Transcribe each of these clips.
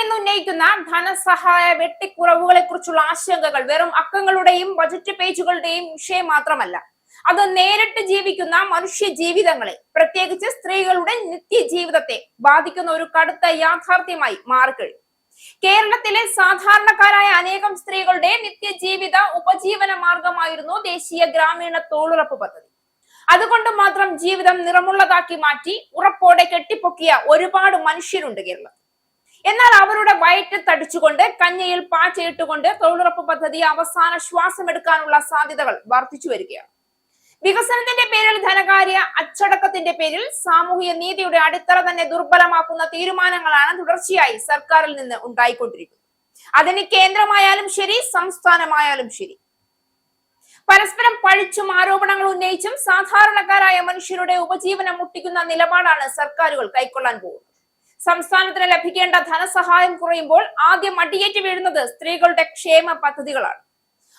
ഇന്ന് ഉന്നയിക്കുന്ന ധനസഹായ വെട്ടിക്കുറവുകളെ കുറിച്ചുള്ള ആശങ്കകൾ വെറും അക്കങ്ങളുടെയും ബജറ്റ് പേജുകളുടെയും വിഷയം മാത്രമല്ല, അത് നേരിട്ട് ജീവിക്കുന്ന മനുഷ്യ ജീവിതങ്ങളെ, പ്രത്യേകിച്ച് സ്ത്രീകളുടെ നിത്യജീവിതത്തെ ബാധിക്കുന്ന ഒരു കടുത്ത യാഥാർത്ഥ്യമായി മാറിക്കഴിഞ്ഞു. കേരളത്തിലെ സാധാരണക്കാരായ അനേകം സ്ത്രീകളുടെ നിത്യജീവിത ഉപജീവന മാർഗമായിരുന്നു ദേശീയ ഗ്രാമീണ തൊഴിലുറപ്പ് പദ്ധതി. അതുകൊണ്ട് മാത്രം ജീവിതം നിറമുള്ളതാക്കി മാറ്റി ഉറപ്പോടെ കെട്ടിപ്പൊക്കിയ ഒരുപാട് മനുഷ്യരുണ്ട് കേരളത്തിൽ. എന്നാൽ അവരുടെ വയറ്റ് തടിച്ചുകൊണ്ട്, കഞ്ഞിയിൽ പാച്ചയിട്ടുകൊണ്ട് തൊഴിലുറപ്പ് പദ്ധതി അവസാന ശ്വാസമെടുക്കാനുള്ള സാധ്യതകൾ വർദ്ധിച്ചു വരികയാണ്. വികസനത്തിന്റെ പേരിൽ, ധനകാര്യ അച്ചടക്കത്തിന്റെ പേരിൽ സാമൂഹിക നീതിയുടെ അടിത്തറ തന്നെ ദുർബലമാക്കുന്ന തീരുമാനങ്ങളാണ് തുടർച്ചയായി സർക്കാരിൽ നിന്ന് ഉണ്ടായിക്കൊണ്ടിരിക്കുന്നത്. അതിന് കേന്ദ്രമായാലും ശരി, സംസ്ഥാനമായാലും ശരി. പരസ്പരം പഴിച്ചും ആരോപണങ്ങൾ ഉന്നയിച്ചും സാധാരണക്കാരായ മനുഷ്യരുടെ ഉപജീവനം മുട്ടിക്കുന്ന നിലപാടാണ് സർക്കാരുകൾ കൈക്കൊള്ളാൻ പോകുന്നത്. സംസ്ഥാനത്തിന് ലഭിക്കേണ്ട ധനസഹായം കുറയുമ്പോൾ ആദ്യം അടിയേറ്റ് വീഴുന്നത് സ്ത്രീകളുടെ ക്ഷേമ പദ്ധതികളാണ്.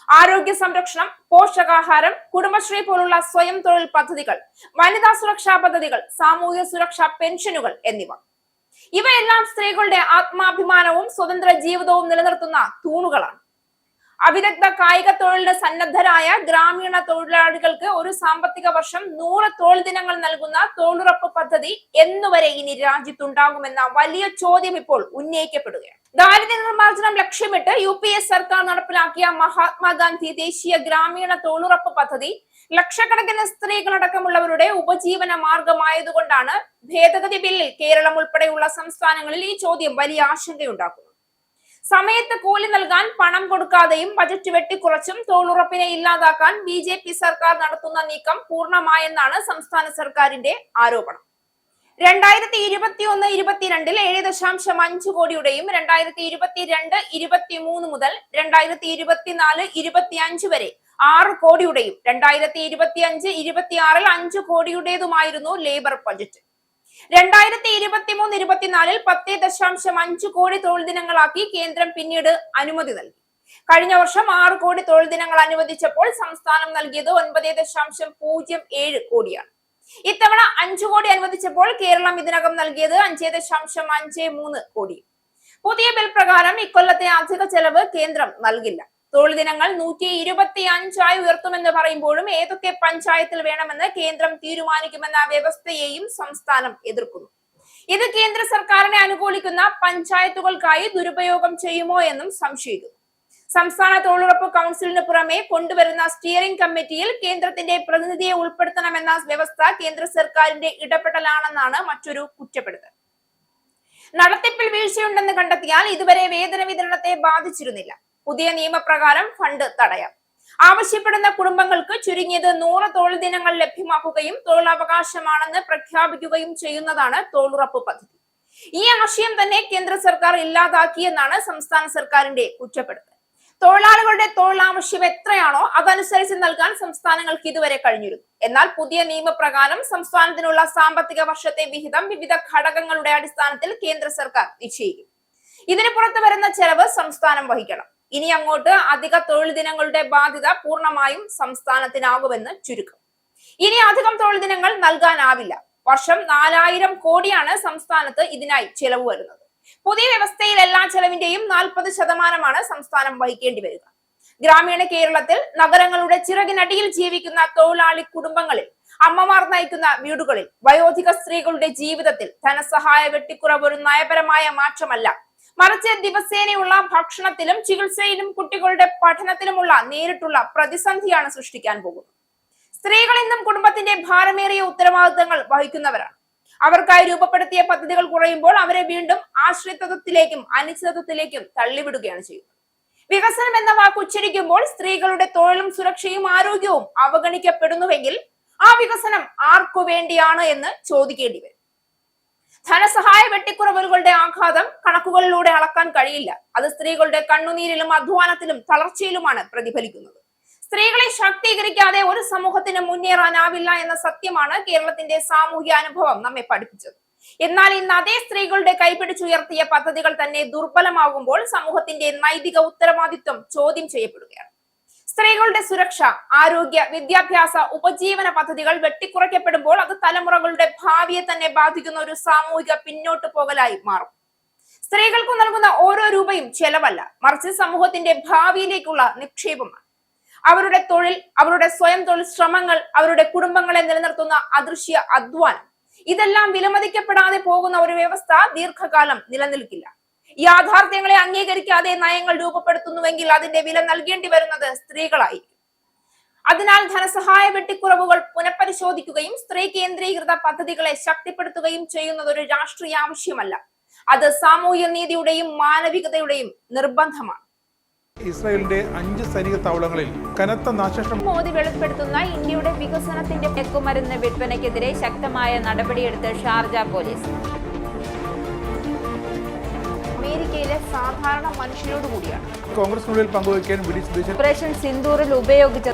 ആരോഗ്യ സംരക്ഷണം, പോഷകാഹാരം, കുടുംബശ്രീ പോലുള്ള സ്വയം തൊഴിൽ പദ്ധതികൾ, വനിതാ സുരക്ഷാ പദ്ധതികൾ, സാമൂഹ്യ സുരക്ഷാ പെൻഷനുകൾ എന്നിവ. ഇവയെല്ലാം സ്ത്രീകളുടെ ആത്മാഭിമാനവും സ്വതന്ത്ര ജീവിതവും നിലനിർത്തുന്ന തൂണുകളാണ്. അവിദഗ്ധ കായിക തൊഴിലിന് സന്നദ്ധരായ ഗ്രാമീണ തൊഴിലാളികൾക്ക് ഒരു സാമ്പത്തിക വർഷം 100 തൊഴിൽ ദിനങ്ങൾ നൽകുന്ന തൊഴിലുറപ്പ് പദ്ധതി എന്നുവരെ ഇനി രാജ്യത്തുണ്ടാകുമെന്ന വലിയ ചോദ്യം ഇപ്പോൾ ഉന്നയിക്കപ്പെടുകയാണ്. ദാരിദ്ര്യ നിർമ്മാർജ്ജനം ലക്ഷ്യമിട്ട് UPA സർക്കാർ നടപ്പിലാക്കിയ മഹാത്മാഗാന്ധി ദേശീയ ഗ്രാമീണ തൊഴിലുറപ്പ് പദ്ധതി ലക്ഷക്കണക്കിന് സ്ത്രീകളടക്കമുള്ളവരുടെ ഉപജീവന മാർഗമായതുകൊണ്ടാണ് ഭേദഗതി ബില്ലിൽ കേരളം ഉൾപ്പെടെയുള്ള സംസ്ഥാനങ്ങളിൽ ഈ ചോദ്യം വലിയ ആശങ്കയുണ്ടാക്കുന്നത്. സമയത്ത് കൂലി നൽകാൻ പണം കൊടുക്കാതെയും ബജറ്റ് വെട്ടിക്കുറച്ചും തൊഴിലുറപ്പിനെ ഇല്ലാതാക്കാൻ BJP സർക്കാർ നടത്തുന്ന നീക്കം പൂർണ്ണമായെന്നാണ് സംസ്ഥാന സർക്കാരിന്റെ ആരോപണം. 2021-22 7.5 കോടിയുടെയും 2022-23 മുതൽ 2024-25 വരെ 6 കോടിയുടെയും 2025-26 5 കോടിയുടേതുമായിരുന്നു ലേബർ ബജറ്റ്. 2023-24 10.5 കോടി തൊഴിൽ ദിനങ്ങളാക്കി കേന്ദ്രം പിന്നീട് അനുമതി നൽകി. കഴിഞ്ഞ വർഷം 6 കോടി തൊഴിൽ ദിനങ്ങൾ അനുവദിച്ചപ്പോൾ സംസ്ഥാനം നൽകിയത് 9.07 കോടിയാണ്. ഇത്തവണ 5 കോടി അനുവദിച്ചപ്പോൾ കേരളം ഇതിനകം നൽകിയത് 5.53 കോടി. പുതിയ ബിൽ പ്രകാരം ഇക്കൊല്ലത്തെ അധിക ചെലവ് കേന്ദ്രം നൽകില്ല. തൊഴിൽ ദിനങ്ങൾ 125 ഉയർത്തുമെന്ന് പറയുമ്പോഴും ഏതൊക്കെ പഞ്ചായത്തിൽ വേണമെന്ന് കേന്ദ്രം തീരുമാനിക്കുമെന്ന വ്യവസ്ഥയെയും സംസ്ഥാനം എതിർക്കുന്നു. ഇത് കേന്ദ്ര സർക്കാരിനെ അനുകൂലിക്കുന്ന പഞ്ചായത്തുകൾക്കായി ദുരുപയോഗം ചെയ്യുമോ എന്നും സംശയിക്കുന്നു. സംസ്ഥാന തൊഴിലുറപ്പ് കൗൺസിലിന് പുറമെ കൊണ്ടുവരുന്ന സ്റ്റിയറിംഗ് കമ്മിറ്റിയിൽ കേന്ദ്രത്തിന്റെ പ്രതിനിധിയെ ഉൾപ്പെടുത്തണമെന്ന വ്യവസ്ഥ കേന്ദ്ര സർക്കാരിന്റെ ഇടപെടലാണെന്നാണ് മറ്റൊരു കുറ്റപ്പെടുത്തൽ. നടത്തിപ്പിൽ വീഴ്ചയുണ്ടെന്ന് കണ്ടെത്തിയാൽ ഇതുവരെ വേതന വിതരണത്തെ ബാധിച്ചിരുന്നില്ല. പുതിയ നിയമപ്രകാരം ഫണ്ട് തടയാം. ആവശ്യപ്പെടുന്ന കുടുംബങ്ങൾക്ക് ചുരുങ്ങിയത് 100 തൊഴിൽ ദിനങ്ങൾ ലഭ്യമാക്കുകയും തൊഴിലവകാശമാണെന്ന് പ്രഖ്യാപിക്കുകയും ചെയ്യുന്നതാണ് തൊഴിലുറപ്പ് പദ്ധതി. ഈ ആശയം തന്നെ കേന്ദ്ര സർക്കാർ ഇല്ലാതാക്കിയെന്നാണ് സംസ്ഥാന സർക്കാരിന്റെ കുറ്റപ്പെടുത്തൽ. തൊഴിലാളികളുടെ തൊഴിൽ ആവശ്യം എത്രയാണോ അതനുസരിച്ച് നൽകാൻ സംസ്ഥാനങ്ങൾക്ക് ഇതുവരെ കഴിഞ്ഞിരുന്നു. എന്നാൽ പുതിയ നിയമപ്രകാരം സംസ്ഥാനത്തിനുള്ള സാമ്പത്തിക വർഷത്തെ വിഹിതം വിവിധ ഘടകങ്ങളുടെ അടിസ്ഥാനത്തിൽ കേന്ദ്ര സർക്കാർ നിശ്ചയിക്കും. ഇതിന് പുറത്തു വരുന്ന ചെലവ് സംസ്ഥാനം വഹിക്കണം. ഇനി അങ്ങോട്ട് അധിക തൊഴിൽ ദിനങ്ങളുടെ ബാധ്യത പൂർണ്ണമായും സംസ്ഥാനത്തിനാകുമെന്ന് ചുരുക്കം. ഇനി അധികം തൊഴിൽ ദിനങ്ങൾ നൽകാനാവില്ല. വർഷം 4000 കോടിയാണ് സംസ്ഥാനത്ത് ഇതിനായി ചെലവ് വരുന്നത്. പുതിയ വ്യവസ്ഥയിൽ എല്ലാ ചെലവിന്റെയും 40% സംസ്ഥാനം വഹിക്കേണ്ടി വരിക. ഗ്രാമീണ കേരളത്തിൽ നഗരങ്ങളുടെ ചിറകിനടിയിൽ ജീവിക്കുന്ന തൊഴിലാളി കുടുംബങ്ങളിൽ, അമ്മമാർ നയിക്കുന്ന വീടുകളിൽ, വയോധിക സ്ത്രീകളുടെ ജീവിതത്തിൽ ധനസഹായ വെട്ടിക്കുറവ് ഒരു നയപരമായ മാറ്റമല്ല, മറിച്ച് ദിവസേനയുള്ള ഭക്ഷണത്തിലും ചികിത്സയിലും കുട്ടികളുടെ പഠനത്തിലുമുള്ള നേരിട്ടുള്ള പ്രതിസന്ധിയാണ് സൃഷ്ടിക്കാൻ പോകുന്നത്. സ്ത്രീകൾ ഇന്നും കുടുംബത്തിന്റെ ഭാരമേറിയ ഉത്തരവാദിത്തങ്ങൾ വഹിക്കുന്നവരാണ്. അവർക്കായി രൂപപ്പെടുത്തിയ പദ്ധതികൾ കുറയുമ്പോൾ അവരെ വീണ്ടും ആശ്രിതത്വത്തിലേക്കും അനിശ്ചിതത്വത്തിലേക്കും തള്ളിവിടുകയാണ് ചെയ്യുന്നത്. വികസനം എന്ന വാക്ക് ഉച്ചരിക്കുമ്പോൾ സ്ത്രീകളുടെ തൊഴിലും സുരക്ഷയും ആരോഗ്യവും അവഗണിക്കപ്പെടുന്നുവെങ്കിൽ ആ വികസനം ആർക്കു വേണ്ടിയാണ് എന്ന് ചോദിക്കേണ്ടി വരും. ധനസഹായ വെട്ടിക്കുറവുകളുടെ ആഘാതം കണക്കുകളിലൂടെ അളക്കാൻ കഴിയില്ല. അത് സ്ത്രീകളുടെ കണ്ണുനീരിലും അധ്വാനത്തിലും തളർച്ചയിലുമാണ് പ്രതിഫലിക്കുന്നത്. സ്ത്രീകളെ ശാക്തീകരിക്കാതെ ഒരു സമൂഹത്തിന് മുന്നേറാനാവില്ല എന്ന സത്യമാണ് കേരളത്തിന്റെ സാമൂഹ്യ അനുഭവം നമ്മെ പഠിപ്പിച്ചത്. എന്നാൽ ഇന്ന് അതേ സ്ത്രീകളുടെ കൈപിടിച്ചുയർത്തിയ പദ്ധതികൾ തന്നെ ദുർബലമാകുമ്പോൾ സമൂഹത്തിന്റെ നൈതിക ഉത്തരവാദിത്വം ചോദ്യം ചെയ്യപ്പെടുകയാണ്. സ്ത്രീകളുടെ സുരക്ഷ, ആരോഗ്യ, വിദ്യാഭ്യാസ, ഉപജീവന പദ്ധതികൾ വെട്ടിക്കുറയ്ക്കപ്പെടുമ്പോൾ അത് തലമുറകളുടെ ഭാവിയെ തന്നെ ബാധിക്കുന്ന ഒരു സാമൂഹിക പിന്നോട്ട് പോകലായി മാറും. സ്ത്രീകൾക്ക് നൽകുന്ന ഓരോ രൂപയും ചെലവല്ല, മറിച്ച് സമൂഹത്തിന്റെ ഭാവിയിലേക്കുള്ള നിക്ഷേപമാണ്. അവരുടെ തൊഴിൽ, അവരുടെ സ്വയം തൊഴിൽ ശ്രമങ്ങൾ, അവരുടെ കുടുംബങ്ങളെ നിലനിർത്തുന്ന അദൃശ്യ അധ്വാനം, ഇതെല്ലാം വിലമതിക്കപ്പെടാതെ പോകുന്ന ഒരു വ്യവസ്ഥ ദീർഘകാലം നിലനിൽക്കില്ല. യാഥാർത്ഥ്യങ്ങളെ അംഗീകരിക്കാതെ നയങ്ങൾ രൂപപ്പെടുത്തുന്നുവെങ്കിൽ അതിന്റെ വില നൽകേണ്ടി വരുന്നത് സ്ത്രീകളായിരിക്കും. അതിനാൽ ധനസഹായ വെട്ടിക്കുറവുകൾ പുനഃപരിശോധിക്കുകയും സ്ത്രീ കേന്ദ്രീകൃത പദ്ധതികളെ ശക്തിപ്പെടുത്തുകയും ചെയ്യുന്നത് ഒരു രാഷ്ട്രീയ ആവശ്യമല്ല, അത് സാമൂഹ്യ നീതിയുടെയും മാനവികതയുടെയും നിർബന്ധമാണ്. ഇസ്രായേലിന്റെ 5 സൈനിക താവളങ്ങളിൽ കനത്ത നാശനഷ്ടം. മോദി വെളിപ്പെടുത്തുന്ന ഇന്ത്യയുടെ വികസനത്തിന്റെ മയക്കുമരുന്ന് വിൽപ്പനയ്ക്കെതിരെ ശക്തമായ നടപടിയെടുത്ത് ഷാർജ പോലീസ്. അമേരിക്കയിലെ സാധാരണ മനുഷ്യരോട് കൂടിയാണ് കോൺഗ്രസിനുള്ളിൽ പങ്കുവയ്ക്കാൻ വി ഡി സതീശൻ ഓപ്പറേഷൻ സിന്ദൂറിൽ ഉപയോഗിച്ച